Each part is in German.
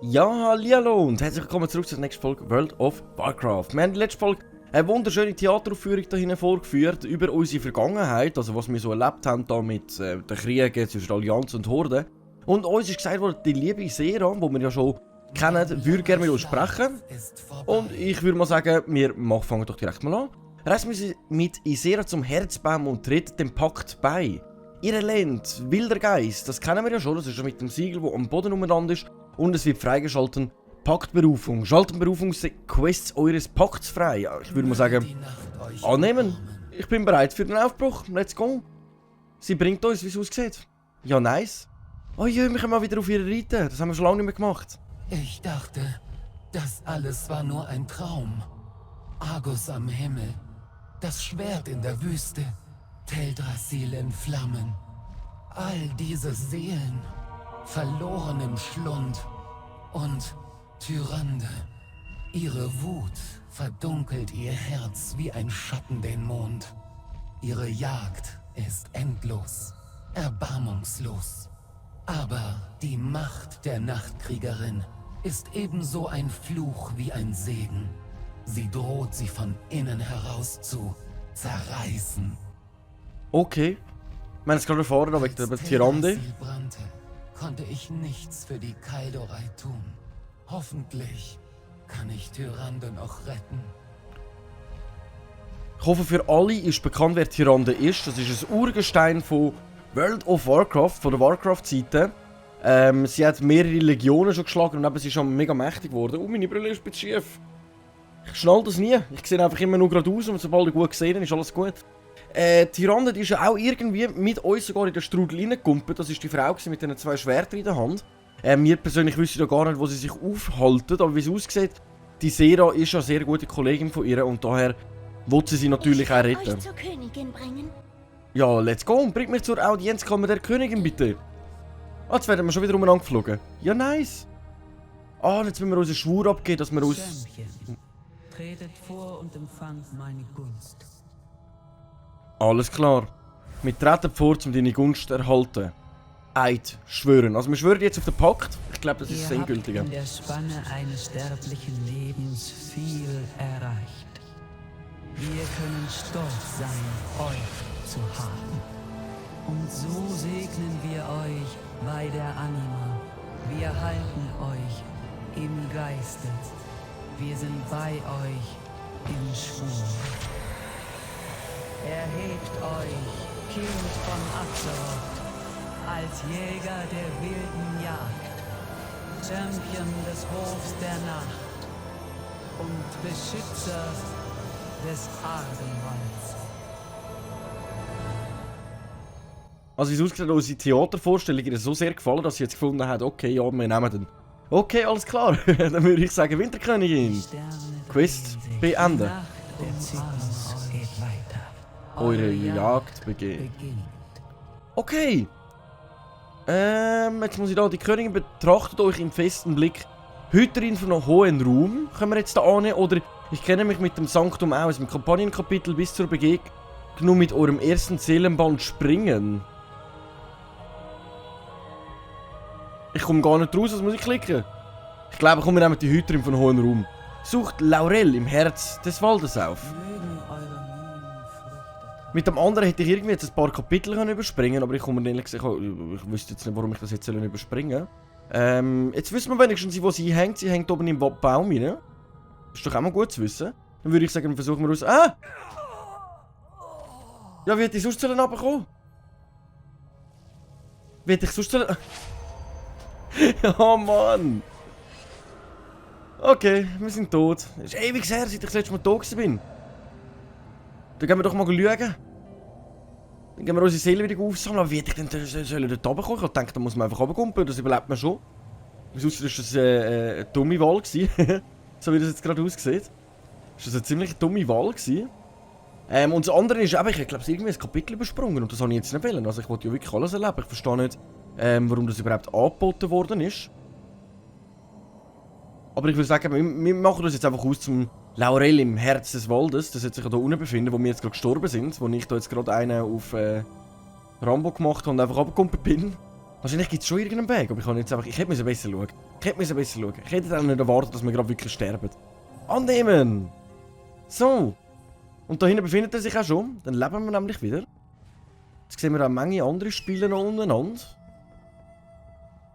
Ja, hallihallo und herzlich willkommen zurück zur nächsten Folge World of Warcraft. Wir haben in der letzten Folge eine wunderschöne Theateraufführung hier vorgeführt über unsere Vergangenheit, also was wir so erlebt haben da mit den Kriegen zwischen Allianz und Horde. Und uns ist gesagt worden, die liebe Isera, die wir ja schon kennen, würde gerne mit uns sprechen. Und ich würde mal sagen, wir fangen doch direkt mal an. Reisen wir mit Isera zum Herzbaum und treten dem Pakt bei. Ihr Land, wilder Geist, das kennen wir ja schon, das ist ja mit dem Siegel, das am Boden umeinander ist. Und es wird freigeschalten. Paktberufung. Schalten Berufungsquests eures Pakts frei. Ja, ich würde mal sagen, annehmen. Ich bin bereit für den Aufbruch. Let's go. Sie bringt uns, wie es aussieht. Ja, nice. Oh je, wir können mal wieder auf ihre reiten. Das haben wir schon lange nicht mehr gemacht. Ich dachte, das alles war nur ein Traum. Argus am Himmel. Das Schwert in der Wüste. Teldrassil in Flammen. All diese Seelen. Verloren im Schlund und Tyrande. Ihre Wut verdunkelt ihr Herz wie ein Schatten den Mond. Ihre Jagd ist endlos, erbarmungslos. Aber die Macht der Nachtkriegerin ist ebenso ein Fluch wie ein Segen. Sie droht, sie von innen heraus zu zerreißen. Okay. Wir haben es gerade erfahren, aber wegen der Tyrande. Konnte ich nichts für die Kaldorei tun. Hoffentlich kann ich Tyrande noch retten. Ich hoffe, für alle ist bekannt, wer Tyrande ist. Das ist ein Urgestein von World of Warcraft, von der Warcraft-Seite. Sie hat mehrere Legionen schon geschlagen und eben, sie ist schon mega mächtig geworden. Oh, meine Brille ist ein bisschen schief. Ich schnall das nie. Ich sehe einfach immer nur gerade aus und sobald ich gut gesehen ist alles gut. Tyrande, die ist ja auch irgendwie mit uns sogar in den Strudel reingekumpelt. Das war die Frau mit den zwei Schwertern in der Hand. Wir persönlich wissen ja gar nicht, wo sie sich aufhalten, aber wie es aussieht, die Sera ist ja eine sehr gute Kollegin von ihr und daher will sie natürlich auch retten. Euch zur Königin bringen. Ja, let's go und bringt mich zur Audienzkammer der Königin bitte. Ah, jetzt werden wir schon wieder umeinander geflogen. Ja, nice. Ah, jetzt müssen wir unseren Schwur abgeben, dass wir uns... Champion, tretet vor und empfangt meine Gunst. Alles klar. Wir treten vor, um deine Gunst zu erhalten. Eid, schwören. Also wir schwören jetzt auf den Pakt. Ich glaube, das ist das Endgültige. Ihr habt in der Spanne eines sterblichen Lebens viel erreicht. Wir können stolz sein, euch zu haben. Und so segnen wir euch bei der Anima. Wir halten euch im Geiste. Wir sind bei euch im Schwur. Erhebt euch, Kind von Azeroth, als Jäger der wilden Jagd, Champion des Hofs der Nacht und Beschützer des Ardenwalds. Also wie es aussieht, unsere Theatervorstellung ihr so sehr gefallen, dass sie jetzt gefunden hat, okay, ja, wir nehmen den. Okay, alles klar. Dann würde ich sagen, Winterkönigin. Quest beenden. Eure Jagd beginnt. Okay. Jetzt muss ich da die Königin betrachtet euch im festen Blick. Hüterin von einem hohen Ruhm. Können wir jetzt da annehmen? Oder ich kenne mich mit dem Sanktum aus. Im Kampagnenkapitel bis zur Begegnung mit eurem ersten Seelenband springen. Ich komme gar nicht raus, was muss ich klicken? Ich glaube, wir nehmen die Hüterin von hohen Ruhm. Sucht Laurel im Herz des Waldes auf. Mit dem anderen hätte ich irgendwie jetzt ein paar Kapitel überspringen, aber ich komme ehrlich gesagt, ich wüsste jetzt nicht, warum ich das jetzt überspringen soll. Jetzt wissen wir wenigstens, wo sie hängt. Sie hängt oben im Baum rein. Ist doch auch mal gut zu wissen. Dann würde ich sagen, versuchen wir uns... Ah! Ja, wie hätte ich sonst runterkommen? Wie hätte ich sonst... Oh Mann! Okay, wir sind tot. Es ist ewig her, seit ich das letzte Mal tot bin. Dann gehen wir doch mal schauen. Dann gehen wir unsere Seele wieder aufsammeln. Aber wie hätte ich denn dort runterkommen? Ich dachte, da muss man einfach runterkommen. Das überlebt man schon. Wie aussieht, das eine dumme Wahl gewesen. So wie das jetzt gerade aussieht. Das war eine ziemlich dumme Wahl gewesen. Und das andere ist, ich glaube, irgendwie ein Kapitel übersprungen. Und das habe ich jetzt nicht wollen. Also ich wollte ja wirklich alles erleben. Ich verstehe nicht, warum das überhaupt angeboten worden ist. Aber ich würde sagen, wir machen das jetzt einfach aus, um Laurel im Herz des Waldes, das wird sich ja hier unten befinden, wo wir jetzt gerade gestorben sind, wo ich da jetzt gerade einen auf Rambo gemacht habe und einfach runtergekommen bin. Wahrscheinlich gibt es schon irgendeinen Weg, aber ich kann jetzt einfach... Ich hätte besser schauen. Ich hätte dann nicht erwartet, dass wir gerade wirklich sterben. Annehmen! So. Und da hinten befindet er sich auch schon. Dann leben wir nämlich wieder. Jetzt sehen wir auch eine Menge andere Spieler noch untereinander.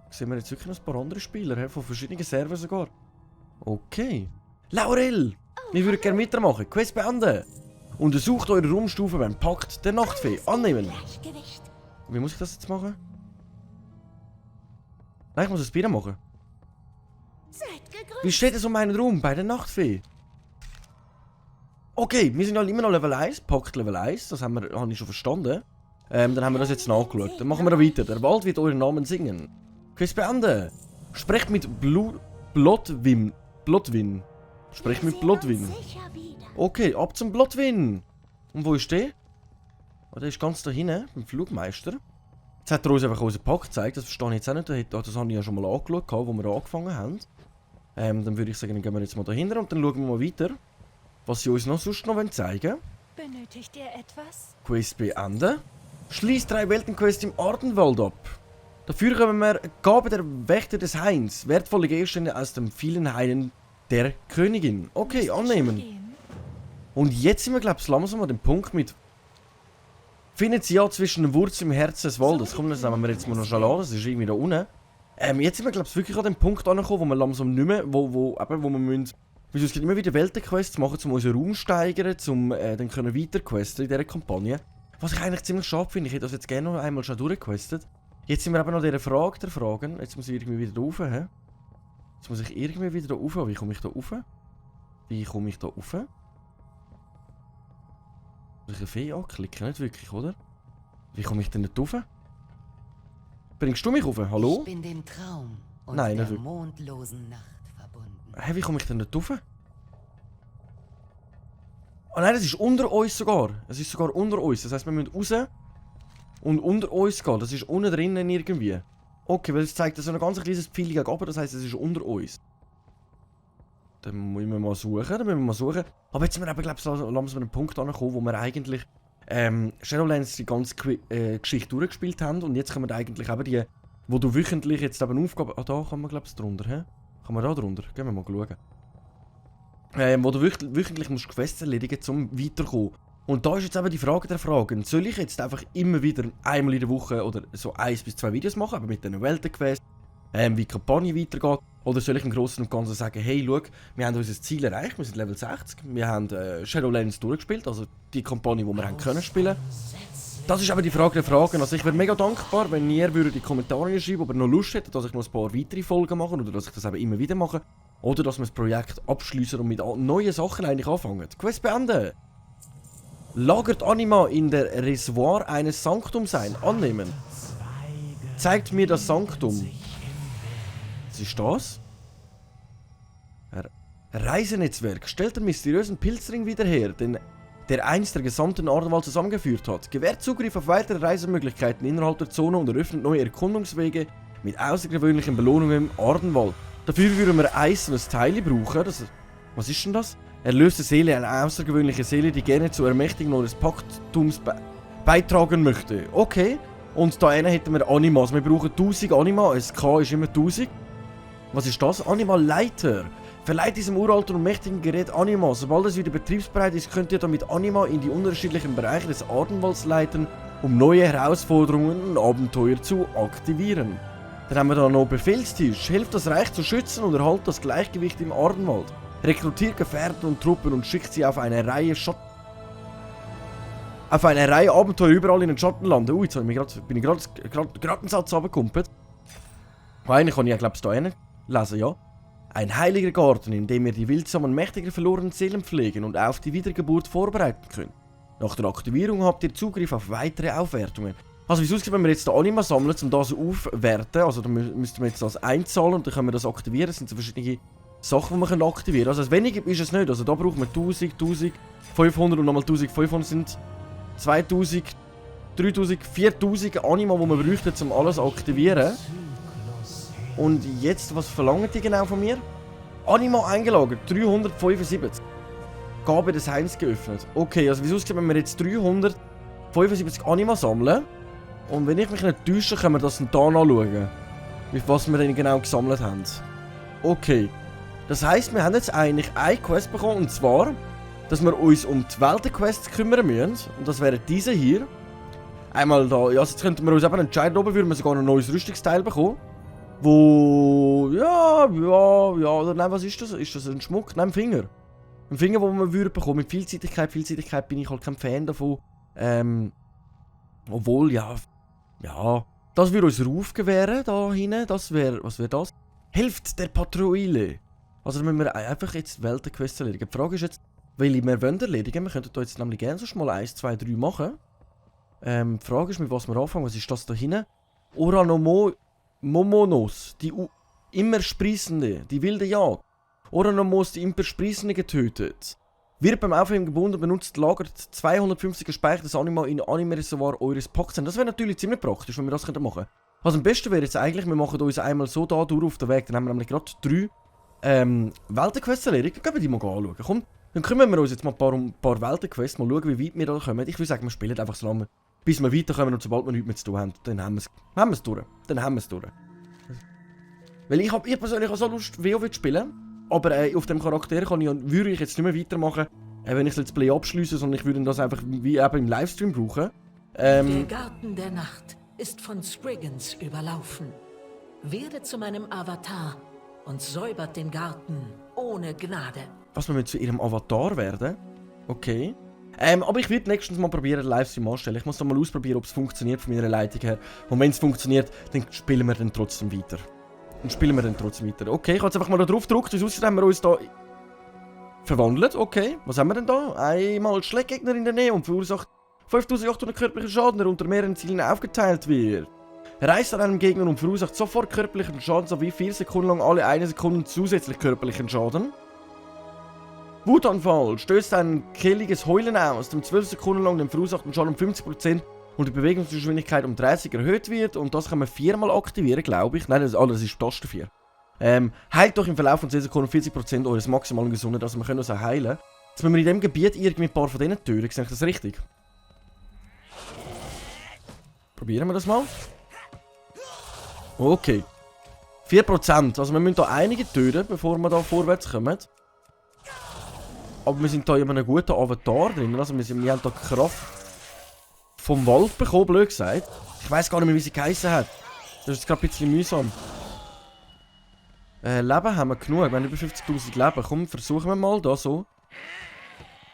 Jetzt sehen wir jetzt wirklich noch ein paar andere Spieler, von verschiedenen Servern sogar. Okay. Laurel! Wir würden gerne weitermachen. Quest beenden. Untersucht eure Raumstufe beim Pakt der Nachtfee. Annehmen. Wie muss ich das jetzt machen? Nein, ich muss es wieder machen. Wie steht es um meinen Raum bei der Nachtfee? Okay, wir sind halt immer noch Level 1. Pakt Level 1. Das habe ich schon verstanden. Dann haben wir das jetzt nachgeschaut. Dann machen wir da weiter. Der Wald wird euren Namen singen. Quest beenden. Sprecht mit Blodwin. Sprecht mit Blodwin. Okay, ab zum Blodwin. Und wo ist der? Oh, der ist ganz da hinten, beim Flugmeister. Jetzt hat er uns einfach unseren Pakt gezeigt, das verstehe ich jetzt auch nicht. Das habe ich ja schon mal angeschaut, wo wir angefangen haben. Dann würde ich sagen, dann gehen wir jetzt mal dahinter und dann schauen wir mal weiter, was sie uns noch sonst noch zeigen wollen. Benötigt ihr etwas? Quest beenden. Schließt 3 Weltenquests im Ardenwald ab. Dafür haben wir Gabe der Wächter des Hains. Wertvolle Gegenstände aus den vielen Hainen der Königin. Okay, annehmen. Und jetzt sind wir, glaube ich, langsam an dem Punkt mit... Findet sie ja zwischen den Wurzeln im Herzen des Waldes. Komm, das nehmen wir jetzt mal noch schnell an. Das ist irgendwie da unten. Jetzt sind wir, glaube ich, wirklich an dem Punkt angekommen, wo wir langsam nicht mehr... Wo wir müssen... Wir müssen immer wieder Weltenquests machen, um unseren Raum zu steigern, um dann können weiterquesten in dieser Kampagne. Was ich eigentlich ziemlich schade finde. Ich hätte das jetzt gerne noch einmal schon durchgequestet. Jetzt sind wir eben noch dieser Frage der Fragen. Jetzt muss ich irgendwie wieder da rauf. Jetzt muss ich irgendwie wieder da rauf. Wie komme ich da rauf? Muss ich eine Fee anklicken? Nicht wirklich, oder? Wie komme ich denn nicht rauf? Bringst du mich rauf? Hallo? Ich bin dem Traum und Nein, der nicht wirklich. mondlosen Nacht verbunden. Hä, wie komme ich denn nicht rauf? Oh nein, das ist unter uns sogar. Es ist sogar unter uns. Das heisst, wir müssen raus und unter uns gehen. Das ist unten drinnen irgendwie. Okay, weil es zeigt so ein ganz kleines Pfeil gegen oben. Das heisst, es ist unter uns. Dann müssen wir mal suchen. Aber jetzt sind wir eben, glaube ich, langsam an einen Punkt angekommen, wo wir eigentlich Shadowlands die ganze Geschichte durchgespielt haben. Und jetzt können wir eigentlich eben die, wo du wöchentlich jetzt eben Aufgaben... Ah, da kann man, glaube ich, drunter, hä? Kann man da drunter? Gehen wir mal schauen. Wo du wöchentlich musst Quests erledigen, um weiterzukommen. Und da ist jetzt eben die Frage der Fragen. Soll ich jetzt einfach immer wieder einmal in der Woche oder so 1 bis 2 Videos machen, aber mit diesen Weltenquests, wie die Kampagne weitergeht? Oder soll ich im Großen und Ganzen sagen, hey, schau, wir haben unser Ziel erreicht, wir sind Level 60, wir haben Shadowlands durchgespielt, also die Kampagne, die wir haben können spielen. Das ist aber die Frage der Fragen. Also ich wäre mega dankbar, wenn ihr die Kommentare schreiben, ob ihr noch Lust hättet, dass ich noch ein paar weitere Folgen mache oder dass ich das eben immer wieder mache. Oder dass wir das Projekt abschließen und mit neuen Sachen eigentlich anfangen. Quest beenden. Lagert Anima in der Reservoir eines Sanctums ein. Annehmen. Zeigt mir das Sanctum. Was ist das? Reisenetzwerk. Stellt den mysteriösen Pilzring wieder her, der einst der gesamten Ardenwald zusammengeführt hat. Gewährt Zugriff auf weitere Reisemöglichkeiten innerhalb der Zone und eröffnet neue Erkundungswege mit außergewöhnlichen Belohnungen im Ardenwald. Dafür würden wir Eis und ein Teil brauchen. Was ist denn das? Erlöste Seele, eine außergewöhnliche Seele, die gerne zur Ermächtigung eures Paktums beitragen möchte. Okay. Und da hätten wir Animas. Wir brauchen 1000 Anima. Das K ist immer 1000. Was ist das? Anima-Leiter. Verleiht diesem uralten und mächtigen Gerät Anima. Sobald es wieder betriebsbereit ist, könnt ihr damit Anima in die unterschiedlichen Bereiche des Ardenwalds leiten, um neue Herausforderungen und Abenteuer zu aktivieren. Dann haben wir da noch Befehlstisch. Hilft das Reich zu schützen und erhaltet das Gleichgewicht im Ardenwald. Rekrutiert Gefährten und Truppen und schickt sie auf eine Reihe Abenteuer überall in den Schattenlanden. Jetzt bin ich gerade einen Satz runtergekumpelt. Eigentlich kann ich ja, glaube ich, da lesen, ja. Ein heiliger Garten, in dem ihr die wildsamen mächtiger verlorenen Seelen pflegen und auf die Wiedergeburt vorbereiten könnt. Nach der Aktivierung habt ihr Zugriff auf weitere Aufwertungen. Also wie es aussieht, wenn wir jetzt den Anima sammeln, um das aufwerten, also dann müssten wir jetzt das einzahlen und dann können wir das aktivieren. Das sind so verschiedene Sachen, die wir aktivieren können. Also weniger ist es nicht, also da brauchen wir 1000, 1500 und nochmal 1500 sind 2000, 3000, 4000 Anima, die wir bräuchten, um alles zu aktivieren. Und jetzt, was verlangen die genau von mir? Anima eingelagert, 375. Gabe des Heils geöffnet. Okay, also wie es aussieht, wenn wir jetzt 375 Anima sammeln. Und wenn ich mich nicht täusche, können wir das dann hier anschauen. Was wir denn genau gesammelt haben. Okay. Das heisst, wir haben jetzt eigentlich eine Quest bekommen, und zwar, dass wir uns um die Weltenquests kümmern müssen. Und das wäre diese hier. Einmal da, ja, jetzt könnten wir uns eben entscheiden, ob wir sogar ein neues Rüstungsteil bekommen. Wo, ja, oder nein, was ist das? Ist das ein Schmuck? Nein, ein Finger. Ein Finger, den wir würden bekommen. Mit Vielseitigkeit bin ich halt kein Fan davon. Obwohl, ja, das würde uns Ruf gewähren, da hinten. Das wäre, was wäre das? Hilft der Patrouille. Also dann müssen wir einfach jetzt Weltenquests erledigen. Die Frage ist jetzt, welche wir wollen erledigen. Wir könnten da jetzt nämlich gerne so mal 1, 2, 3 machen. Die Frage ist, mit was wir anfangen. Was ist das da hinten? Momonos, die immer sprießende, die wilde Jagd. Oranomos, die immer sprießende getötet. Wird beim Aufheben gebunden, benutzt, lagert 250 gespeichertes Anima in Anime-Reservoir eures Pakts. Das wäre natürlich ziemlich praktisch, wenn wir das machen könnten. Was am besten wäre jetzt eigentlich, wir machen uns einmal so da durch auf den Weg. Dann haben wir nämlich gerade 3 Weltenquests erledigt. Gehen wir die mal anschauen. Komm, dann kümmern wir uns jetzt mal ein paar Weltenquests, mal schauen, wie weit wir da kommen. Ich würde sagen, wir spielen einfach so lange, bis wir weiterkommen, und sobald wir nichts mehr zu tun haben, dann haben wir es durch. Weil ich persönlich auch so Lust, WoW zu spielen. Aber auf dem Charakter würde ich jetzt nicht mehr weitermachen, wenn ich das Let's Play abschließe, sondern ich würde das einfach wie eben im Livestream brauchen. Der Garten der Nacht ist von Spriggans überlaufen. Werde zu meinem Avatar und säubert den Garten ohne Gnade. Was, wir zu ihrem Avatar werden? Okay. Aber ich werde nächstens mal probieren, einen Livestream anstellen. Ich muss dann mal ausprobieren, ob es funktioniert von meiner Leitung her. Und wenn es funktioniert, dann spielen wir dann trotzdem weiter. Okay, ich habe jetzt einfach mal da drauf gedrückt, wie aussieht, haben wir uns da verwandelt. Okay, was haben wir denn da? Einmal Schläggegner in der Nähe und verursacht 5800 körperlichen Schaden, der unter mehreren Zielen aufgeteilt wird. Reißt an einem Gegner und verursacht sofort körperlichen Schaden sowie 4 Sekunden lang alle 1 Sekunde zusätzlich körperlichen Schaden. Wutanfall stößt ein kehliges Heulen aus, dem 12 Sekunden lang den verursachten Schaden um 50% und die Bewegungsgeschwindigkeit um 30 erhöht wird. Und das kann man 4-mal aktivieren, glaube ich. Nein, das ist Taste 4. Heilt doch im Verlauf von 10 Sekunden 40% eures maximalen Gesundheit, also wir können uns auch heilen. Jetzt müssen wir in diesem Gebiet irgendwie ein paar von diesen töten, sehe ich das richtig? Probieren wir das mal. Okay. 4%, also wir müssen da einige töten, bevor wir da vorwärts kommen. Aber wir sind da in einem guten Avatar drin, also wir haben da Kraft vom Wald bekommen, blöd gesagt. Ich weiss gar nicht mehr, wie sie geheissen hat. Das ist gerade ein bisschen mühsam. Leben haben wir genug, wir haben über 50.000 Leben. Komm, versuchen wir mal da so.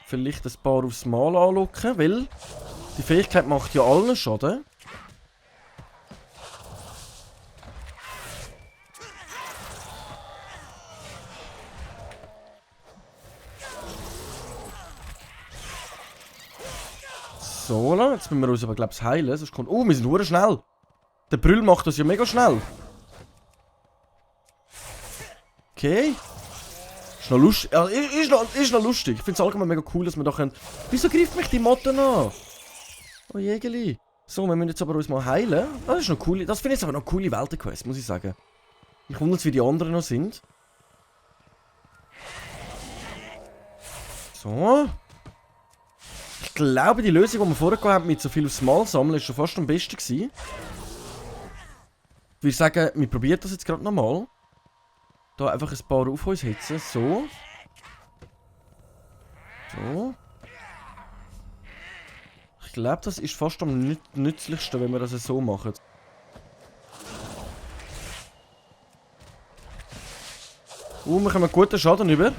Vielleicht ein paar aufs Mal anlocken, weil die Fähigkeit macht ja allen Schaden. So, jetzt müssen wir uns aber, glaube ich, heilen. Sonst kommt... Oh, wir sind nur schnell. Der Brüll macht das ja mega schnell. Okay. Ist noch lustig. Ja, ist noch lustig. Ich finde es allgemein mega cool, dass wir da können... Wieso greift mich die Motte an? Oh, Jägeli. So, wir müssen jetzt aber uns mal heilen. Das ist noch cool. Das finde ich jetzt aber noch eine coole Weltenquest, muss ich sagen. Ich wundere, wie die anderen noch sind. So. Ich glaube, die Lösung, die wir vorher gehabt haben, mit so viel aufs Mal sammeln, ist schon fast am besten gewesen. Ich würde sagen, wir probieren das jetzt gerade nochmal. Da einfach ein paar auf uns hitzen. So. So. Ich glaube, das ist fast am nützlichsten, wenn wir das so machen. Wir kommen guten Schaden über.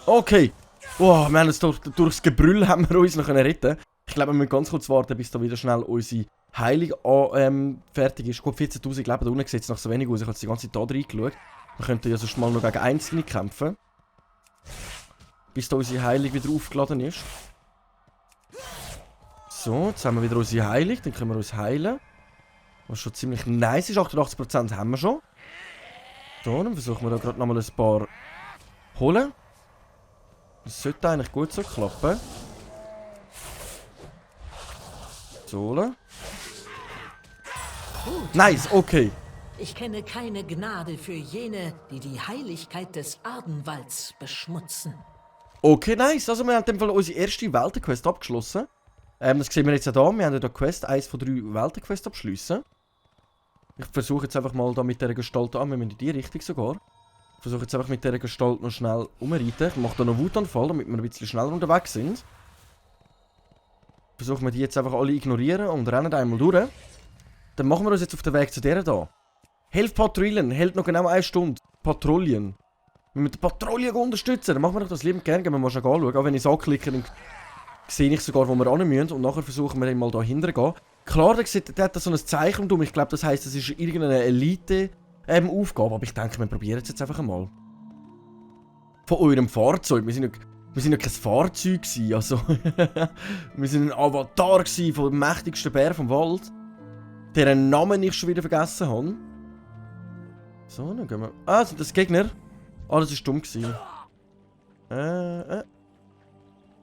Okay. Oh, wir haben uns durchs Gebrüll haben wir uns noch retten. Ich glaube, wir müssen ganz kurz warten, bis da wieder schnell unsere Heilung fertig ist. Gut, 14.000 Leben da unten sieht es noch so wenig aus. Ich habe die ganze Zeit da reingeschaut. Wir könnten ja sonst mal noch gegen Einzelne kämpfen. Bis da unsere Heilung wieder aufgeladen ist. So, jetzt haben wir wieder unsere Heilung. Dann können wir uns heilen. Was schon ziemlich nice ist. 88% haben wir schon. So, dann versuchen wir da gerade nochmal ein paar holen. Das sollte eigentlich gut so klappen. So. Nice, okay. Ich kenne keine Gnade für jene, die die Heiligkeit des Ardenwalds beschmutzen. Okay, nice. Also wir haben in dem Fall unsere erste Weltenquest abgeschlossen. Das sehen wir jetzt auch hier. Wir haben ja die Quest, 1 von 3 Weltenquests abschliessen. Ich versuche jetzt einfach mal da mit dieser Gestalt an. Wir müssen in die Richtung sogar. Ich versuche jetzt einfach mit dieser Gestalt noch schnell umreiten. Ich mache da noch Wutanfall, damit wir ein bisschen schneller unterwegs sind. Versuchen wir die jetzt einfach alle ignorieren und rennen einmal durch. Dann machen wir uns jetzt auf den Weg zu der hier. 11 Patrouillen, hält noch genau 1 Stunde. Patrouillen. Wir müssen die Patrouille unterstützen. Dann machen wir doch das liebend gerne. Gehen wir mal schon anschauen. Auch wenn ich es anklicke, dann sehe ich sogar, wo wir hin müssen. Und nachher versuchen wir dann mal da hinten zu gehen. Klar, der hat da so ein Zeichen um. Ich glaube, das heisst, das ist irgendeine Elite-Aufgabe. Aber ich denke, wir probieren es jetzt einfach einmal. Von eurem Fahrzeug. Wir sind ja kein Fahrzeug gewesen, also. Wir sind ein Avatar gewesen vom mächtigsten Bär vom Wald. Deren Namen ich schon wieder vergessen habe. So, dann gehen wir... Ah, sind das Gegner? Ah, das war dumm gewesen.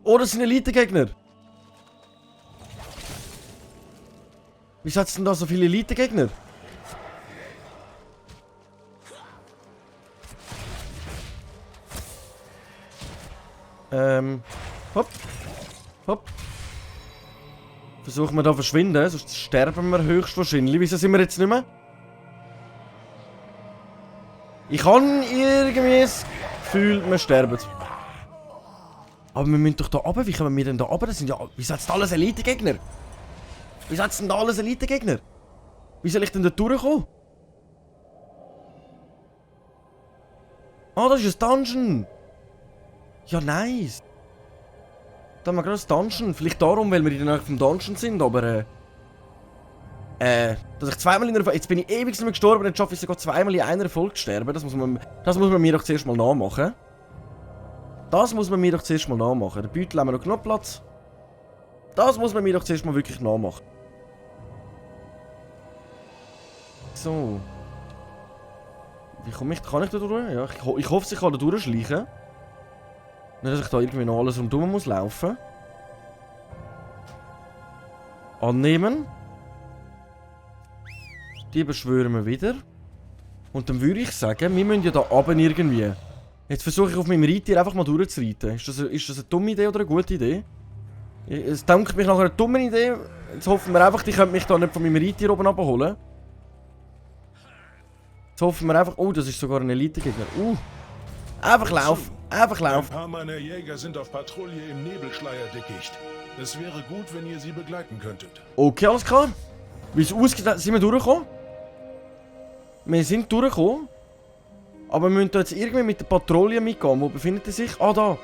Oh, das sind Elite-Gegner! Wieso hat es denn da so viele Elite-Gegner? Hopp. Hopp. Versuchen wir da verschwinden, sonst sterben wir höchstwahrscheinlich. Wieso sind wir jetzt nicht mehr? Ich habe irgendwie das Gefühl, wir sterben. Aber wir müssen doch da runter. Wie kommen wir denn da runter? Das sind ja... Wieso hat es da alles Elite-Gegner? Wieso hat es denn da alles Elite-Gegner? Wie soll ich denn da durchkommen? Ah, das ist ein Dungeon. Ja, nice. Da haben wir gerade ein Dungeon. Vielleicht darum, weil wir in der Nähe vom Dungeon sind, aber dass ich zweimal in einer Folge... Jetzt bin ich ewig nicht mehr gestorben, jetzt schaffe ich sogar zweimal in einer Folge zu sterben. Das muss man mir doch zuerst mal nachmachen. Das muss man mir doch zuerst mal nachmachen. Der Beutel haben wir noch genug Platz. Das muss man mir doch zuerst mal wirklich nachmachen. So. Wie komme ich... Kann ich da durch? Ja, ich hoffe, ich kann da durchschleichen. Nicht, dass ich da irgendwie noch alles rundherum muss laufen. Annehmen. Die beschwören wir wieder. Und dann würde ich sagen, wir müssen ja da oben irgendwie. Jetzt versuche ich auf meinem Reittier einfach mal durchzureiten. Ist das eine dumme Idee oder eine gute Idee? Es denkt mich nach einer dummen Idee. Jetzt hoffen wir einfach, die können mich da nicht von meinem Reittier oben abholen. Jetzt hoffen wir einfach... Oh, das ist sogar ein Elite-Gegner. Einfach laufen. Einfach laufen. Ein paar meiner Jäger sind auf Patrouille im Nebelschleierdickicht. Es wäre gut, wenn ihr sie begleiten könntet. Okay, alles klar. Wie es aussieht, sind wir durchgekommen. Wir sind durchgekommen. Aber wir müssen da jetzt irgendwie mit der Patrouille mitgehen. Wo befindet die sich? Ah, da.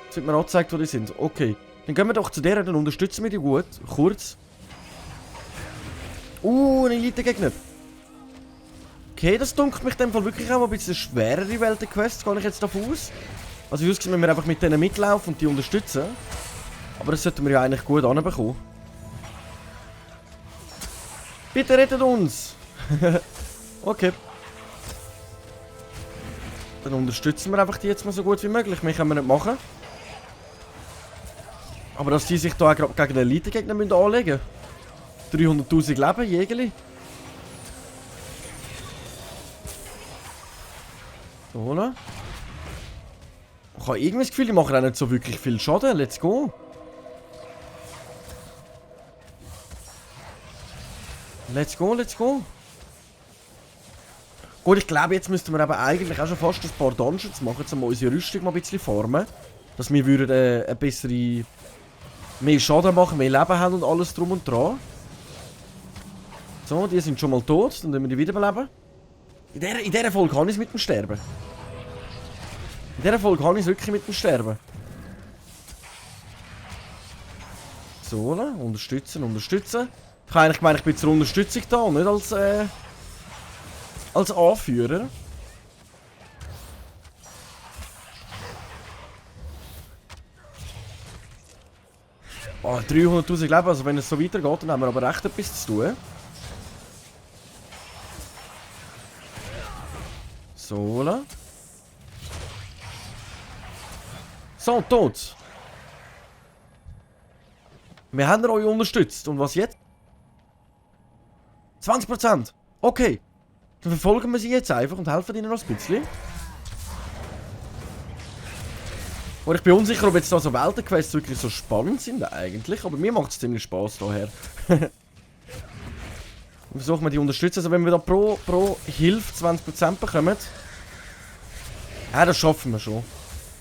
Jetzt wird mir angezeigt, wo die sind. Okay. Dann gehen wir doch zu der, dann unterstützen wir die gut. Kurz. Ein Elite-Gegner. Okay, das dunkelt mich in dem Fall wirklich auch ein bisschen schwerere Weltenquests, gehe ich jetzt davon aus. Also wie aussieht, müssen wir einfach mit denen mitlaufen und die unterstützen. Aber das sollten wir ja eigentlich gut anbekommen. Bitte rettet uns! Okay. Dann unterstützen wir einfach die jetzt mal so gut wie möglich. Mehr können wir nicht machen. Aber dass die sich da gegen den Elite-Gegner anlegen müssen. 300'000 Leben, Jägerli. So, ne? Ich habe irgendwie das Gefühl, die machen auch nicht so wirklich viel Schaden. Let's go. Let's go, let's go. Gut, ich glaube, jetzt müssten wir aber eigentlich auch schon fast ein paar Dungeons machen, um unsere Rüstung mal ein bisschen formen. Dass wir würden eine bessere... mehr Schaden machen, mehr Leben haben und alles drum und dran. So, die sind schon mal tot, dann können wir die wiederbeleben. In dieser Folge kann ich es mit dem Sterben. In dieser Folge kann ich es wirklich mit dem Sterben. So, ne? Unterstützen, unterstützen. Ich habe eigentlich gemeint, ich bin zur Unterstützung da und nicht als Anführer. Oh, 300'000 Leben, also wenn es so weitergeht, dann haben wir aber echt etwas zu tun. So, ne? So, tot. Wir haben euch unterstützt. Und was jetzt? 20%. Okay. Dann verfolgen wir sie jetzt einfach und helfen ihnen noch ein bisschen. Und ich bin unsicher, ob jetzt da so Weltenquests wirklich so spannend sind eigentlich, aber mir macht es ziemlich Spaß daher. Versuchen wir die unterstützen, also wenn wir da pro Hilfe 20% bekommen. Ja, das schaffen wir schon.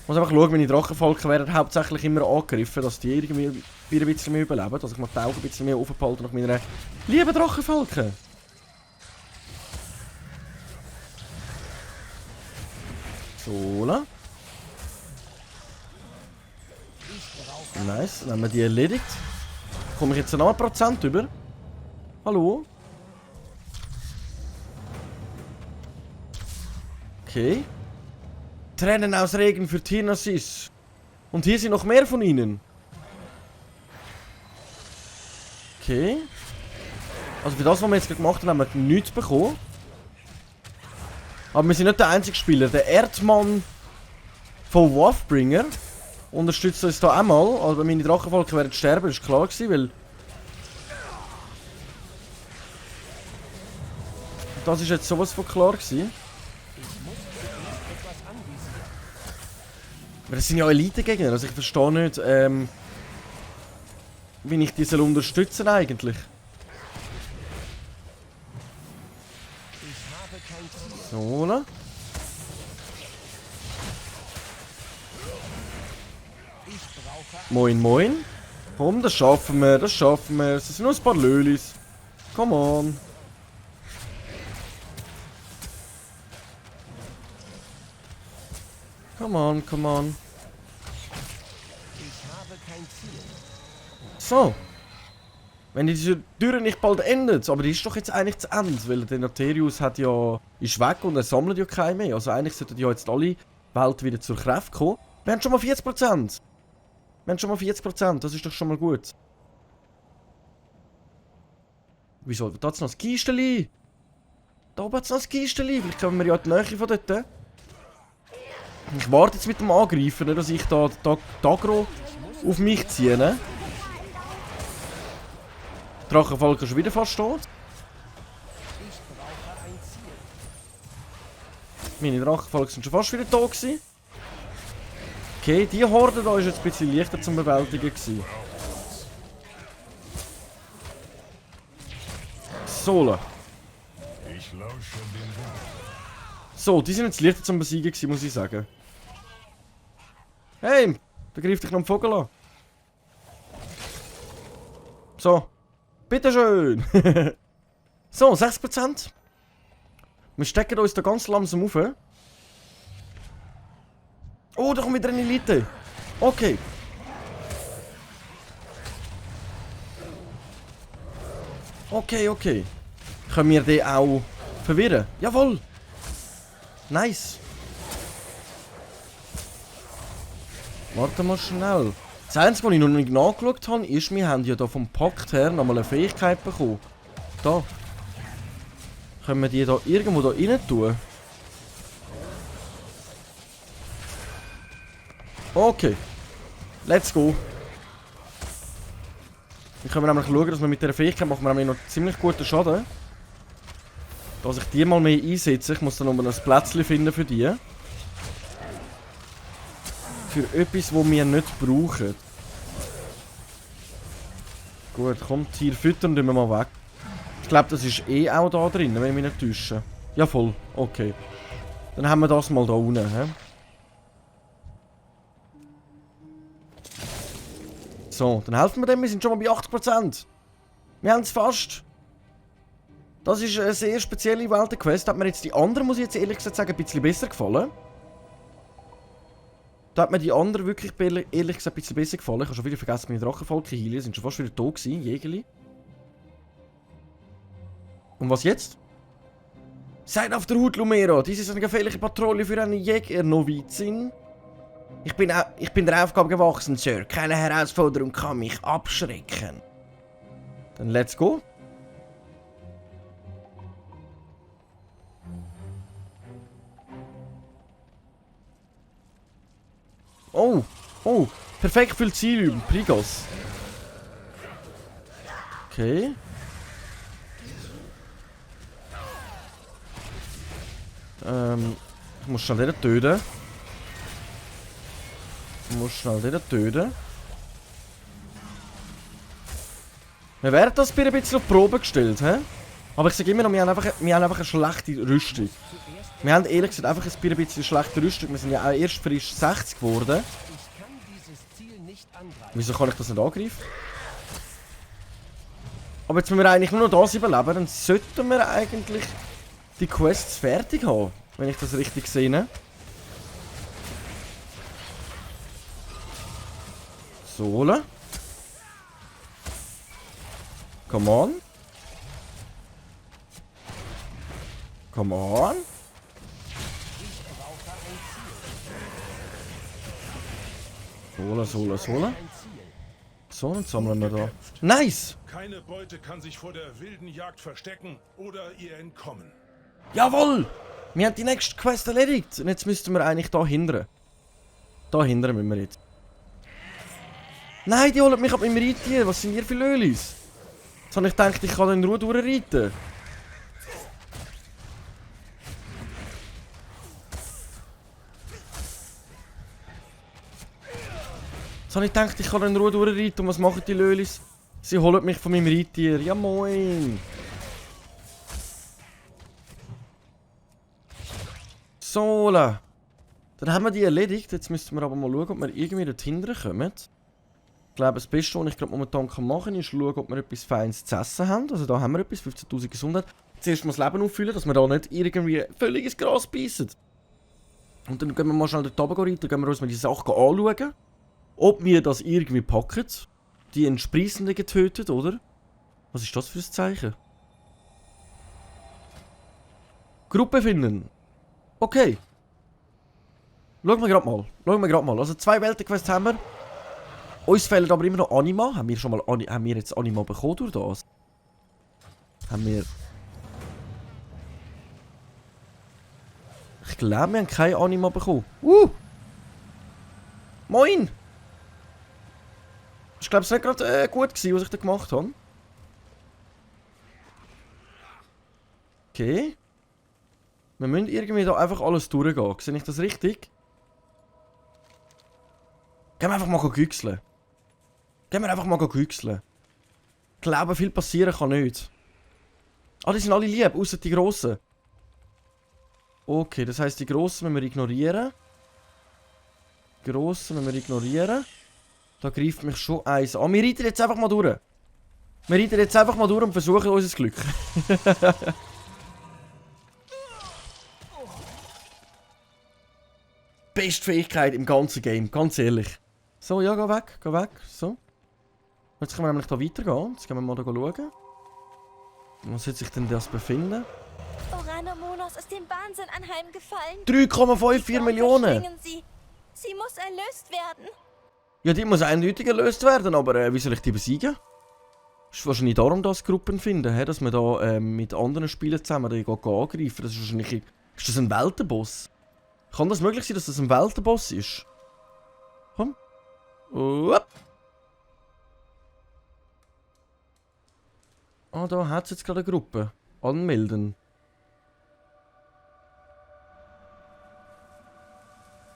Ich muss einfach schauen, meine Drachenfalken werden hauptsächlich immer angegriffen, dass die irgendwie ein bisschen mehr überleben, dass ich mal die Augen ein bisschen mehr aufbehalte nach meiner lieben Drachenfalken. So, ne? Nice, dann haben wir die erledigt. Komme ich jetzt noch 1% über? Hallo? Okay. Tränen aus Regen für Tirnasis. Und hier sind noch mehr von ihnen. Okay. Also für das, was wir jetzt gemacht haben, haben wir nichts bekommen. Aber wir sind nicht der einzige Spieler. Der Erdmann von Wolfbringer unterstützt uns da einmal. Also meine Drachenfalken werden sterben, das war klar gewesen, weil... Das ist jetzt sowas von klar gewesen. Aber das sind ja Elite-Gegner, also ich verstehe nicht, wie ich die unterstützen eigentlich. So, ne? Moin, moin. Komm, das schaffen wir, das schaffen wir. Es sind nur ein paar Lölis. Come on. Come on, come on. So. Wenn diese Tür nicht bald endet, aber die ist doch jetzt eigentlich zu Ende, weil der Noterius hat ja, ist weg und er sammelt ja keine mehr. Also eigentlich sollten ja jetzt alle Welt wieder zur Kraft kommen. Wir haben schon mal 40%. Wir haben schon mal 40%, das ist doch schon mal gut. Wieso? Da hat es noch ein Kisteli. Da oben hat es noch ein Kisteli. Vielleicht kommen wir ja in die Nähe von dort. Ich warte jetzt mit dem Angreifen, nicht, dass ich da die Agro auf mich ziehe. Ne? Drachenfalken schon wieder fast tot. Meine Drachenfalken sind schon fast wieder tot gewesen. Okay, die Horde da ist jetzt ein bisschen leichter zum Bewältigen gewesen. So. So, die sind jetzt leichter zum Besiegen gewesen, muss ich sagen. Hey, da greift dich noch ein Vogel an. So. Bitteschön. So, 6%. Wir stecken uns da ganz langsam auf. Oh, da kommt wieder eine Elite. Okay. Okay, okay. Können wir den auch verwirren? Jawohl. Nice. Warte mal schnell. Das Einzige, was ich noch nicht nachgeschaut habe, ist, wir haben ja da vom Pakt her nochmal eine Fähigkeit bekommen. Da. Können wir die da irgendwo da rein tun? Okay. Let's go. Wir können nämlich schauen, dass wir mit dieser Fähigkeit machen wir noch ziemlich guten Schaden. Dass ich die mal mehr einsetze. Ich muss dann noch ein Plätzchen finden für die. Für etwas, das wir nicht brauchen. Gut, komm, Tier füttern, tun wir mal weg. Ich glaube, das ist eh auch da drin, wenn ich mich nicht täusche. Ja, voll. Okay. Dann haben wir das mal da unten. He? So, dann helfen wir dem. Wir sind schon mal bei 80%. Wir haben es fast. Das ist eine sehr spezielle Weltenquest. Hat mir jetzt die andere, muss ich jetzt ehrlich gesagt sagen, ein bisschen besser gefallen. Da hat mir die andere wirklich ehrlich gesagt ein bisschen besser gefallen. Ich habe schon wieder vergessen, meine Drachenfalken heilen. Sind schon fast wieder tot gewesen, Jägerli. Und was jetzt? Seid auf der Hut, Lumero. Dies ist eine gefährliche Patrouille für eine Jägernovizin. Ich bin der Aufgabe gewachsen, Sir. Keine Herausforderung kann mich abschrecken. Dann let's go. Oh, oh, perfekt für Zielüben, Prigos. Okay. Ich muss schnell den töten. Ich muss schnell den töten. Wir werden das ein bisschen auf die Probe gestellt, hä? Aber ich sage immer noch, wir haben einfach eine schlechte Rüstung. Wir haben ehrlich gesagt einfach ein bisschen schlechte Rüstung. Wir sind ja auch erst frisch 60 geworden. Wieso kann ich das nicht angreifen? Aber jetzt, wenn wir eigentlich nur noch das überleben, dann sollten wir eigentlich die Quests fertig haben. Wenn ich das richtig sehe. So. Come on. Come on. Sola. So, dann sammeln wir da. Nice! Keine Beute kann sich vor der wilden Jagd verstecken oder ihr entkommen. Jawohl! Wir haben die nächste Quest erledigt. Und jetzt müssten wir eigentlich da hindern. Da hindern müssen wir jetzt. Nein, die holen mich ab meinem Reittier. Was sind ihr für Lölis? Jetzt habe ich gedacht, ich kann in Ruhe durchreiten. Jetzt habe ich gedacht, ich kann in Ruhe durchreiten. Und was machen die Lölis? Sie holen mich von meinem Reittier. Ja moin! So, dann haben wir die erledigt. Jetzt müssen wir aber mal schauen, ob wir irgendwie dorthin kommen. Ich glaube, das Beste, was ich gerade momentan machen kann, ist schauen, ob wir etwas Feines zu essen haben. Also da haben wir etwas, 15'000 Gesundheit. Zuerst mal das Leben auffüllen, dass wir da nicht irgendwie völlig ins Gras beißen. Und dann gehen wir mal schnell dort runter rein, dann gehen wir uns mal die Sachen anschauen. Ob wir das irgendwie packen. Die Entsprechenden getötet, oder? Was ist das für ein Zeichen? Gruppe finden. Okay. Schauen wir gerade mal. Also 2 Weltenquests haben wir. Uns fehlen aber immer noch Anima. Haben wir jetzt Anima bekommen durch das? Haben wir... Ich glaube, wir haben keine Anima bekommen. Moin! Ich glaube, es war nicht gerade gut gewesen, was ich da gemacht habe. Okay. Wir müssen irgendwie da einfach alles durchgehen. Sehe ich das richtig? Gehen wir einfach mal güchseln. Ich glaube, viel passieren kann nicht. Ah, die sind alle lieb, außer die Grossen. Okay, das heisst, die Grossen müssen wir ignorieren. Da greift mich schon eins an. Wir reiten jetzt einfach mal durch. Und versuchen unser Glück. Beste Fähigkeit im ganzen Game, ganz ehrlich. So, ja, geh weg. So. Jetzt können wir nämlich da weitergehen. Jetzt gehen wir mal da schauen. Wo sollte sich denn das befinden? Oranomonos ist dem Wahnsinn anheimgefallen. 3,54 Millionen! Sie muss erlöst werden. Ja, die muss eindeutig erlöst werden, aber wie soll ich die besiegen? Ist wahrscheinlich darum, dass Gruppen finden, dass wir da mit anderen Spielern zusammen die angreifen. Das ist wahrscheinlich... Ist das ein Weltenboss? Kann das möglich sein, dass das ein Weltenboss ist? Komm. Ah, da hat es jetzt gerade eine Gruppe. Anmelden.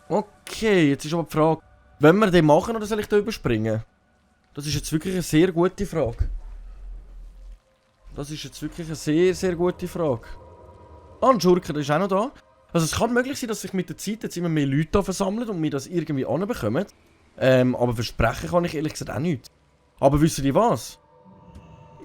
Okay, jetzt ist aber die Frage, wollen wir den machen oder soll ich den überspringen? Das ist jetzt wirklich eine sehr gute Frage. Ah, ein Schurke, der ist auch noch da. Also es kann möglich sein, dass sich mit der Zeit jetzt immer mehr Leute versammeln und wir das irgendwie anbekommen. Aber versprechen kann ich ehrlich gesagt auch nicht. Aber wisst ihr was?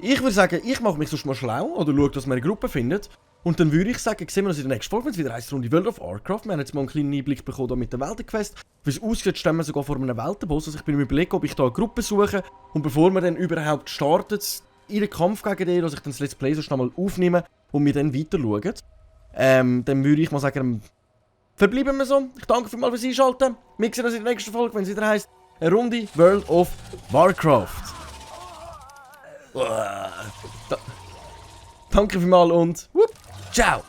Ich würde sagen, ich mache mich sonst mal schlau oder schaue, dass man eine Gruppe findet. Und dann würde ich sagen, sehen wir uns in der nächsten Folge, wenn es wieder heisst Runde World of Warcraft. Wir haben jetzt mal einen kleinen Einblick bekommen mit der Weltenquest. Wie es aussieht, stehen wir sogar vor einem Weltenboss. Also ich bin mir überlegen, ob ich da eine Gruppe suche. Und bevor wir dann überhaupt startet, in den Kampf gegen den, dass ich dann das Let's Play so schnell mal aufnehme und wir dann weiter schauen. Dann würde ich mal sagen, verbleiben wir so. Ich danke vielmals fürs Einschalten. Wir sehen uns in der nächsten Folge, wenn es wieder heisst eine Runde World of Warcraft. Danke vielmals und ciao!